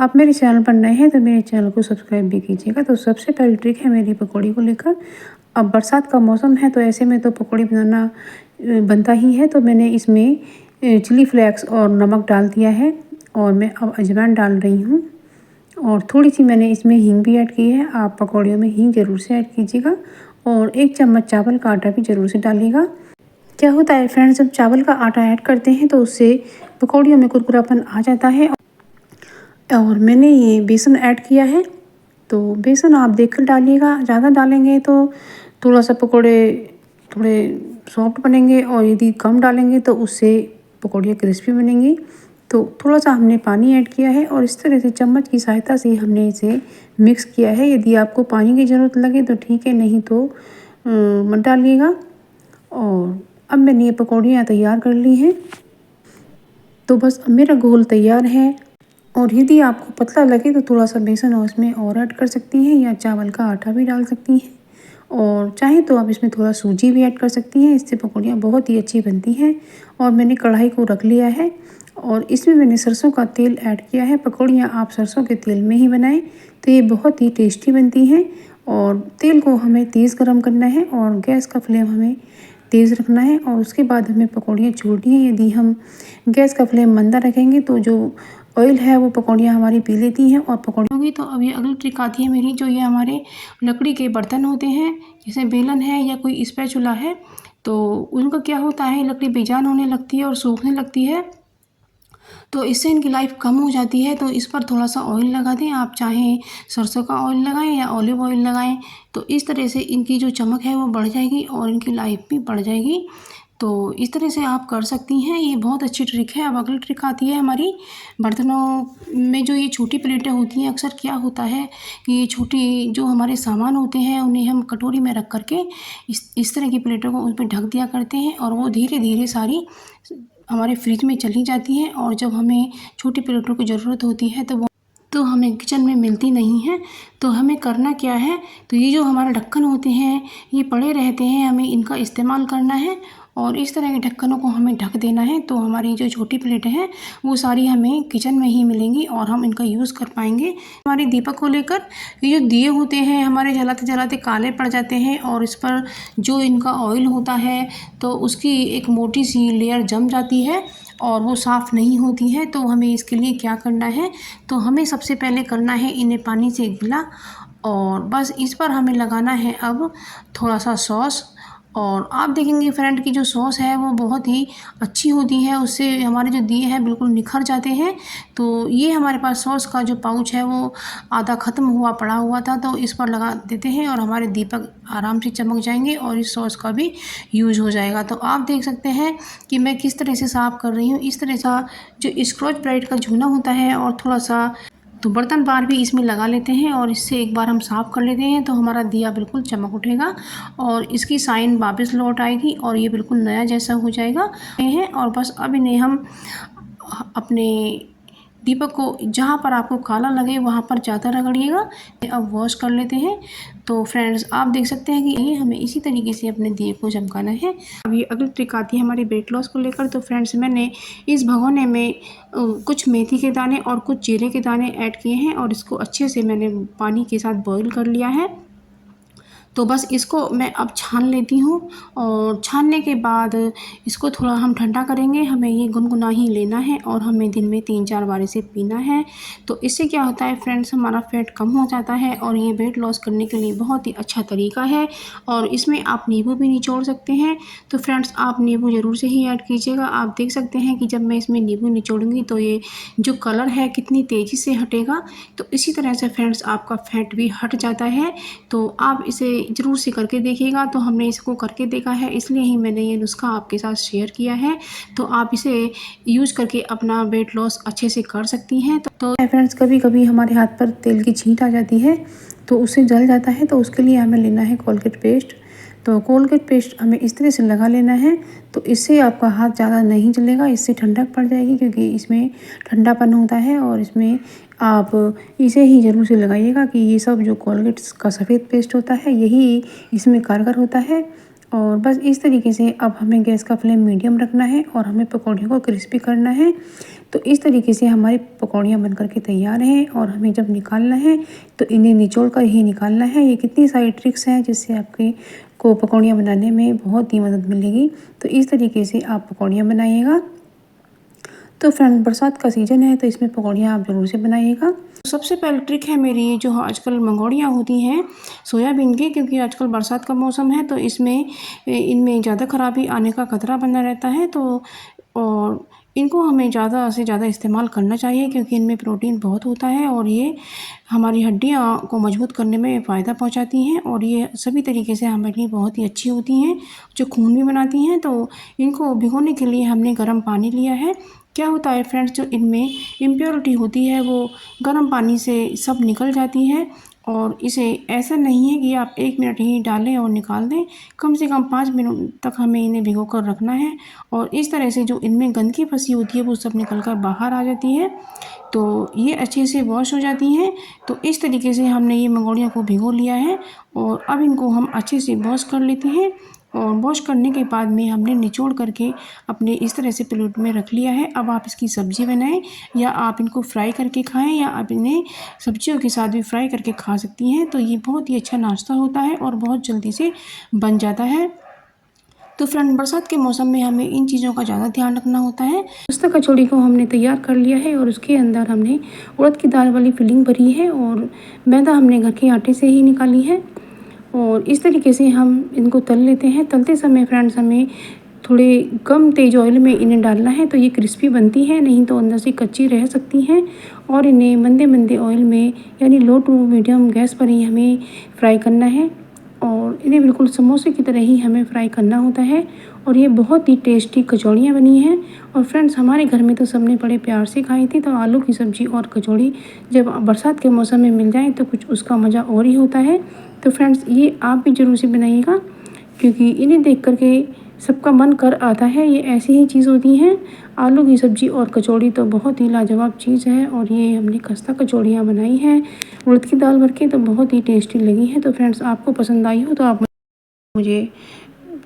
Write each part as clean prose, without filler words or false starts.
आप मेरे चैनल पर नए हैं तो मेरे चैनल को सब्सक्राइब भी कीजिएगा। तो सबसे पहली ट्रिक है मेरी पकौड़ी को लेकर। अब बरसात का मौसम है तो ऐसे में तो पकौड़ी बनाना बनता ही है। तो मैंने इसमें चिली फ्लेक्स और नमक डाल दिया है और मैं अब अजवाइन डाल रही हूँ और थोड़ी सी मैंने इसमें हींग भी ऐड की है। आप पकौड़ियों में हींग ज़रूर से ऐड कीजिएगा और 1 चम्मच चावल का आटा भी ज़रूर से डालिएगा। क्या होता है फ्रेंड्स, जब चावल का आटा ऐड करते हैं तो उससे पकौड़ियों में कुरकुरापन आ जाता है। और मैंने ये बेसन ऐड किया है, तो बेसन आप देखकर डालिएगा। ज़्यादा डालेंगे तो थोड़ा सा पकौड़े थोड़े सॉफ्ट बनेंगे और यदि कम डालेंगे तो उससे पकौड़ियाँ क्रिस्पी बनेंगी। तो थोड़ा सा हमने पानी ऐड किया है और इस तरह से चम्मच की सहायता से हमने इसे मिक्स किया है। यदि आपको पानी की ज़रूरत लगे तो ठीक है, नहीं तो मत डालिएगा। और अब मैंने ये पकौड़ियाँ तैयार कर ली हैं। तो बस अब मेरा घोल तैयार है और यदि आपको पतला लगे तो थोड़ा सा बेसन और इसमें और ऐड कर सकती हैं या चावल का आटा भी डाल सकती हैं और चाहे तो आप इसमें थोड़ा सूजी भी ऐड कर सकती हैं। इससे पकौड़ियाँ बहुत ही अच्छी बनती हैं। और मैंने कढ़ाई को रख लिया है और इसमें मैंने सरसों का तेल ऐड किया है। पकौड़ियाँ आप सरसों के तेल में ही बनाएं तो ये बहुत ही टेस्टी बनती हैं। और तेल को हमें तेज़ गरम करना है और गैस का फ्लेम हमें तेज़ रखना है और उसके बाद हमें पकौड़ियाँ छोड़नी है। यदि हम गैस का फ्लेम मंदा रखेंगे तो जो ऑयल है वो पकौड़ियाँ हमारी पी लेती हैं और पकौड़ी होगी। तो अब ये अगली ट्रिक आती है मेरी, जो ये हमारे लकड़ी के बर्तन होते हैं, जैसे बेलन है या कोई स्पैचुला है, तो उनका क्या होता है, लकड़ी बेजान होने लगती है और सूखने लगती है, तो इससे इनकी लाइफ कम हो जाती है। तो इस पर थोड़ा सा ऑयल लगा दें। आप चाहें सरसों का ऑयल लगाएं या ऑलिव ऑयल लगाएं, तो इस तरह से इनकी जो चमक है वो बढ़ जाएगी और इनकी लाइफ भी बढ़ जाएगी। तो इस तरह से आप कर सकती हैं, ये बहुत अच्छी ट्रिक है। अब अगली ट्रिक आती है हमारी बर्तनों में, जो ये छोटी प्लेटें होती हैं। अक्सर क्या होता है कि ये छोटी जो हमारे सामान होते हैं उन्हें हम कटोरी में रख करके इस तरह की प्लेटों को उस पर ढक दिया करते हैं और वो धीरे धीरे सारी हमारे फ्रिज में चली जाती हैं और जब हमें छोटी प्लेटों की ज़रूरत होती है तो हमें किचन में मिलती नहीं है। तो हमें करना क्या है, तो ये जो हमारे ढक्कन होते हैं ये पड़े रहते हैं, हमें इनका इस्तेमाल करना है और इस तरह के ढक्कनों को हमें ढक देना है। तो हमारी जो छोटी प्लेटें हैं वो सारी हमें किचन में ही मिलेंगी और हम इनका यूज़ कर पाएंगे। हमारे दीपक को लेकर, ये जो दिए होते हैं हमारे जलाते जलाते काले पड़ जाते हैं और इस पर जो इनका ऑयल होता है तो उसकी एक मोटी सी लेयर जम जाती है और वो साफ़ नहीं होती है। तो हमें इसके लिए क्या करना है, तो हमें सबसे पहले करना है इन्हें पानी से गीला और बस इस पर हमें लगाना है अब थोड़ा सा सॉस। और आप देखेंगे फ्रेंड की जो सॉस है वो बहुत ही अच्छी होती है, उससे हमारे जो दिए हैं बिल्कुल निखर जाते हैं। तो ये हमारे पास सॉस का जो पाउच है वो आधा ख़त्म हुआ पड़ा हुआ था, तो इस पर लगा देते हैं और हमारे दीपक आराम से चमक जाएंगे और इस सॉस का भी यूज़ हो जाएगा। तो आप देख सकते हैं कि मैं किस तरह से साफ़ कर रही हूँ। इस तरह सा जो स्क्रॉच ब्राइट का झूना होता है और थोड़ा सा तो बर्तन बार भी इसमें लगा लेते हैं और इससे एक बार हम साफ़ कर लेते हैं तो हमारा दिया बिल्कुल चमक उठेगा और इसकी साइन वापस लौट आएगी और ये बिल्कुल नया जैसा हो जाएगा है। और बस अब इन्हें हम अपने दीपक को जहाँ पर आपको काला लगे वहाँ पर ज़्यादा रगड़िएगा। अब वॉश कर लेते हैं। तो फ्रेंड्स आप देख सकते हैं कि ये हमें इसी तरीके से अपने दिए को चमकाना है। अब ये अगली ट्रिक आती है हमारी वेट लॉस को लेकर। तो फ्रेंड्स मैंने इस भगोने में कुछ मेथी के दाने और कुछ जीरे के दाने ऐड किए हैं और इसको अच्छे से मैंने पानी के साथ बॉईल कर लिया है। तो बस इसको मैं अब छान लेती हूँ और छानने के बाद इसको थोड़ा हम ठंडा करेंगे। हमें ये गुनगुना ही लेना है और हमें दिन में 3-4 बार इसे पीना है। तो इससे क्या होता है फ्रेंड्स, हमारा फैट कम हो जाता है और ये वेट लॉस करने के लिए बहुत ही अच्छा तरीका है। और इसमें आप नींबू भी निचोड़ सकते हैं। तो फ्रेंड्स आप नींबू ज़रूर से ही ऐड कीजिएगा। आप देख सकते हैं कि जब मैं इसमें नींबू निचोड़ूंगी तो ये जो कलर है कितनी तेज़ी से हटेगा। तो इसी तरह से फ्रेंड्स आपका फैट भी हट जाता है। तो आप इसे ज़रूर से करके देखिएगा। तो हमने इसको करके देखा है, इसलिए ही मैंने ये नुस्खा आपके साथ शेयर किया है। तो आप इसे यूज़ करके अपना वेट लॉस अच्छे से कर सकती हैं। तो फ्रेंड्स कभी कभी हमारे हाथ पर तेल की छींट आ जाती है तो उससे जल जाता है, तो उसके लिए हमें लेना है कोलगेट पेस्ट। तो कोलगेट पेस्ट हमें इस तरह से लगा लेना है। तो इससे आपका हाथ ज़्यादा नहीं जलेगा, इससे ठंडक पड़ जाएगी क्योंकि इसमें ठंडापन होता है। और इसमें आप इसे ही ज़रूर से लगाइएगा कि ये सब जो कोलगेट का सफ़ेद पेस्ट होता है यही इसमें कारगर होता है। और बस इस तरीके से अब हमें गैस का फ्लेम मीडियम रखना है और हमें पकौड़ियों को क्रिस्पी करना है। तो इस तरीके से हमारी पकौड़ियाँ बनकर के तैयार हैं और हमें जब निकालना है तो इन्हें निचोड़ कर ही निकालना है। ये कितनी सारी ट्रिक्स हैं जिससे आपके को पकौड़ियाँ बनाने में बहुत ही मदद मिलेगी। तो इस तरीके से आप पकौड़ियाँ बनाइएगा। तो फ्रेंड, बरसात का सीज़न है तो इसमें पकौड़ियाँ आप ज़रूर से बनाइएगा। सबसे पहले ट्रिक है मेरी ये जो आजकल मंगोड़ियाँ होती हैं सोयाबीन की, क्योंकि आजकल बरसात का मौसम है तो इसमें इनमें ज़्यादा खराबी आने का खतरा बना रहता है। तो और इनको हमें ज़्यादा से ज़्यादा इस्तेमाल करना चाहिए क्योंकि इनमें प्रोटीन बहुत होता है और ये हमारी हड्डियाँ को मजबूत करने में फ़ायदा पहुँचाती हैं और ये सभी तरीके से हमारे लिए बहुत ही अच्छी होती हैं, जो खून भी बनाती हैं। तो इनको भिगोने के लिए हमने गर्म पानी लिया है। क्या होता है फ्रेंड्स, जो इनमें इम्प्योरिटी होती है वो गर्म पानी से सब निकल जाती है। और इसे ऐसा नहीं है कि आप 1 मिनट ही डालें और निकाल दें, कम से कम 5 मिनट तक हमें इन्हें भिगो कर रखना है। और इस तरह से जो इनमें गंदगी फंसी होती है वो सब निकल कर बाहर आ जाती है, तो ये अच्छे से वॉश हो जाती हैं। तो इस तरीके से हमने ये मंगोड़ियों को भिगो लिया है और अब इनको हम अच्छे से वॉश कर लेते हैं। और वॉश करने के बाद में हमने निचोड़ करके अपने इस तरह से प्लेट में रख लिया है। अब आप इसकी सब्ज़ी बनाएं या आप इनको फ्राई करके खाएं या आप इन्हें सब्जियों के साथ भी फ्राई करके खा सकती हैं। तो ये बहुत ही अच्छा नाश्ता होता है और बहुत जल्दी से बन जाता है। तो फ्रेंड, बरसात के मौसम में हमें इन चीज़ों का ज़्यादा ध्यान रखना होता है। पास्ता कचौड़ी को हमने तैयार कर लिया है और उसके अंदर हमने उड़द की दाल वाली फिलिंग भरी है और मैदा हमने घर के आटे से ही निकाली है। और इस तरीके से हम इनको तल लेते हैं। तलते समय फ्रेंड्स हमें थोड़े कम तेज़ ऑयल में इन्हें डालना है तो ये क्रिस्पी बनती है, नहीं तो अंदर से कच्ची रह सकती हैं। और इन्हें मंदे मंदे ऑयल में यानी लो टू मीडियम गैस पर ही हमें फ्राई करना है और इन्हें बिल्कुल समोसे की तरह ही हमें फ्राई करना होता है। और ये बहुत ही टेस्टी कचौड़ियाँ बनी हैं। और फ्रेंड्स, हमारे घर में तो सबने बड़े प्यार से खाई थी। तो आलू की सब्ज़ी और कचौड़ी जब बरसात के मौसम में मिल जाए तो कुछ उसका मज़ा और ही होता है। तो फ्रेंड्स, ये आप भी ज़रूर से बनाइएगा क्योंकि इन्हें देख कर के सबका मन कर आता है। ये ऐसी ही चीज़ होती हैं। आलू की सब्ज़ी और कचौड़ी तो बहुत ही लाजवाब चीज़ है और ये हमने खस्ता कचौड़ियाँ बनाई हैं उड़द की दाल भर के, तो बहुत ही टेस्टी लगी है। तो फ्रेंड्स, आपको पसंद आई हो तो आप मुझे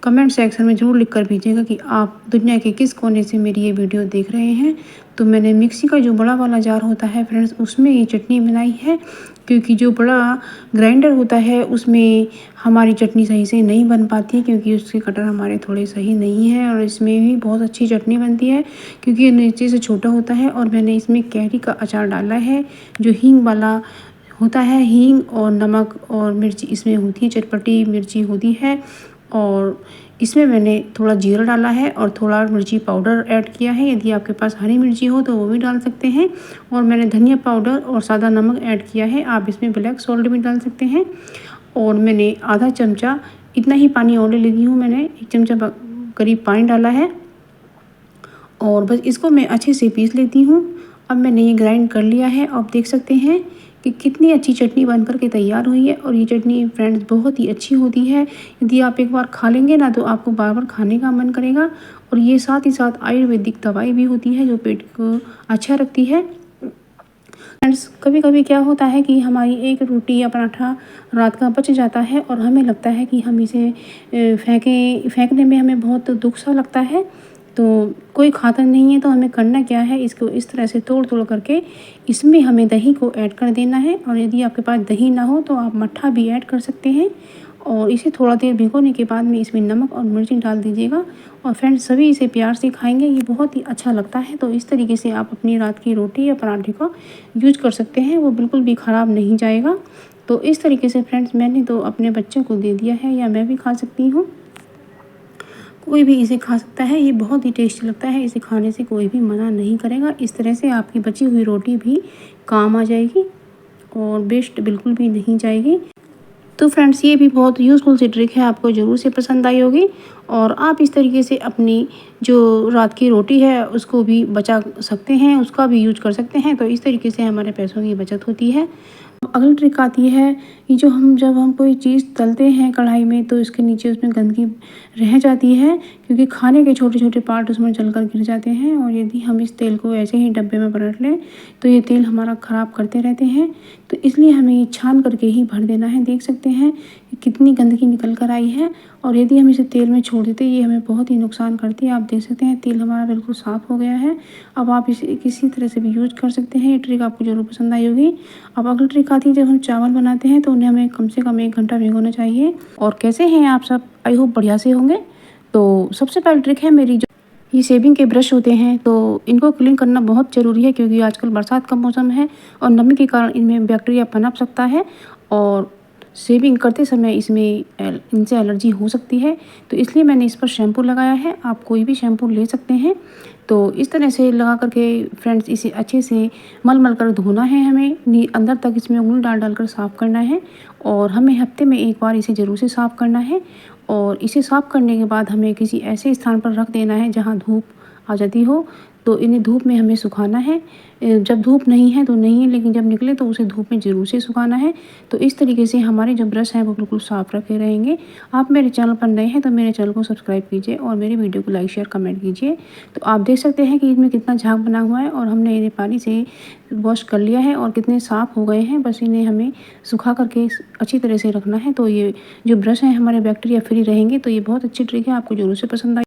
कमेंट सेक्शन में ज़रूर लिख कर भेजिएगा कि आप दुनिया के किस कोने से मेरी ये वीडियो देख रहे हैं। तो मैंने मिक्सी का जो बड़ा वाला जार होता है फ्रेंड्स, उसमें ये चटनी बनाई है क्योंकि जो बड़ा ग्राइंडर होता है उसमें हमारी चटनी सही से नहीं बन पाती है क्योंकि उसके कटर हमारे थोड़े सही नहीं हैं। और इसमें भी बहुत अच्छी चटनी बनती है क्योंकि ये नीचे से छोटा होता है। और मैंने इसमें कैरी का अचार डाला है जो हींग वाला होता है। हींग और नमक और मिर्ची इसमें होती है, चटपटी मिर्ची होती है। और इसमें मैंने थोड़ा जीरा डाला है और थोड़ा मिर्ची पाउडर ऐड किया है। यदि आपके पास हरी मिर्ची हो तो वो भी डाल सकते हैं। और मैंने धनिया पाउडर और सादा नमक ऐड किया है। आप इसमें ब्लैक सॉल्ट भी डाल सकते हैं। और मैंने आधा चमचा इतना ही पानी और ले लेती हूँ, मैंने 1 चमचा करीब पानी डाला है और बस इसको मैं अच्छे से पीस लेती हूँ। अब मैंने ये ग्राइंड कर लिया है। आप देख सकते हैं कि कितनी अच्छी चटनी बनकर के तैयार हुई है। और ये चटनी फ्रेंड्स बहुत ही अच्छी होती है। यदि आप एक बार खा लेंगे ना तो आपको बार बार खाने का मन करेगा। और ये साथ ही साथ आयुर्वेदिक दवाई भी होती है जो पेट को अच्छा रखती है। फ्रेंड्स, कभी कभी क्या होता है कि हमारी एक रोटी या पराठा रात का बच जाता है और हमें लगता है कि हम इसे फेंकने में हमें बहुत दुख सा लगता है। तो कोई खाता नहीं है तो हमें करना क्या है, इसको इस तरह से तोड़ तोड़ करके इसमें हमें दही को ऐड कर देना है। और यदि आपके पास दही ना हो तो आप मट्ठा भी ऐड कर सकते हैं। और इसे थोड़ा देर भिगोने के बाद में इसमें नमक और मिर्ची डाल दीजिएगा। और फ्रेंड्स, सभी इसे प्यार से खाएंगे, ये बहुत ही अच्छा लगता है। तो इस तरीके से आप अपनी रात की रोटी या पराठे का यूज कर सकते हैं, वो बिल्कुल भी ख़राब नहीं जाएगा। तो इस तरीके से फ्रेंड्स मैंने तो अपने बच्चों को दे दिया है या मैं भी खा सकती हूँ, कोई भी इसे खा सकता है। ये बहुत ही टेस्टी लगता है, इसे खाने से कोई भी मना नहीं करेगा। इस तरह से आपकी बची हुई रोटी भी काम आ जाएगी और वेस्ट बिल्कुल भी नहीं जाएगी। तो फ्रेंड्स, ये भी बहुत यूज़फुल सी ट्रिक है, आपको ज़रूर से पसंद आई होगी। और आप इस तरीके से अपनी जो रात की रोटी है उसको भी बचा सकते हैं, उसका भी यूज कर सकते हैं। तो इस तरीके से हमारे पैसों की बचत होती है। अगली ट्रिक आती है कि जब हम कोई चीज़ तलते हैं कढ़ाई में तो इसके नीचे उसमें गंदगी रह जाती है क्योंकि खाने के छोटे छोटे पार्ट उसमें जलकर गिर जाते हैं। और यदि हम इस तेल को ऐसे ही डब्बे में पलट लें तो ये तेल हमारा ख़राब करते रहते हैं। तो इसलिए हमें ये छान करके ही भर देना है। देख सकते हैं कितनी गंदगी निकल कर आई है। और यदि हम इसे तेल में छोड़ देते ये हमें बहुत ही नुकसान करती है। आप देख सकते हैं तेल हमारा बिल्कुल साफ़ हो गया है। अब आप इसे किसी तरह से भी यूज़ कर सकते हैं। ये ट्रिक आपको ज़रूर पसंद आई होगी। अब अगली ट्रिक आती है, जब हम चावल बनाते हैं तो उन्हें हमें कम से कम 1 घंटा भिगोना चाहिए। और कैसे हैं आप सब? आई होप बढ़िया से होंगे। तो सबसे पहली ट्रिक है मेरी, जो ये शेविंग के ब्रश होते हैं तो इनको क्लीन करना बहुत ज़रूरी है, क्योंकि आजकल बरसात का मौसम है और नमी के कारण इनमें बैक्टीरिया पनप सकता है और शेविंग करते समय इनसे एलर्जी हो सकती है। तो इसलिए मैंने इस पर शैम्पू लगाया है। आप कोई भी शैम्पू ले सकते हैं। तो इस तरह से लगा करके फ्रेंड्स इसे अच्छे से मल कर धोना है। हमें अंदर तक इसमें उंगली डाल कर साफ़ करना है और हमें हफ्ते में 1 बार इसे ज़रूर से साफ़ करना है। और इसे साफ़ करने के बाद हमें किसी ऐसे स्थान पर रख देना है जहाँ धूप आ जाती हो। तो इन्हें धूप में हमें सुखाना है। जब धूप नहीं है तो नहीं है, लेकिन जब निकले तो उसे धूप में ज़रूर से सुखाना है। तो इस तरीके से हमारे जो ब्रश हैं वो बिल्कुल साफ़ रखे रहेंगे। आप मेरे चैनल पर नए हैं तो मेरे चैनल को सब्सक्राइब कीजिए और मेरी वीडियो को लाइक शेयर कमेंट कीजिए। तो आप देख सकते हैं कि इसमें कितना झाग बना हुआ है और हमने इन्हें पानी से वॉश कर लिया है और कितने साफ़ हो गए हैं। बस इन्हें हमें सुखा करके अच्छी तरह से रखना है। तो ये जो ब्रश हैं हमारे बैक्टीरिया फ्री रहेंगे। तो ये बहुत अच्छी ट्रिक है, आपको ज़रूर से पसंद आए।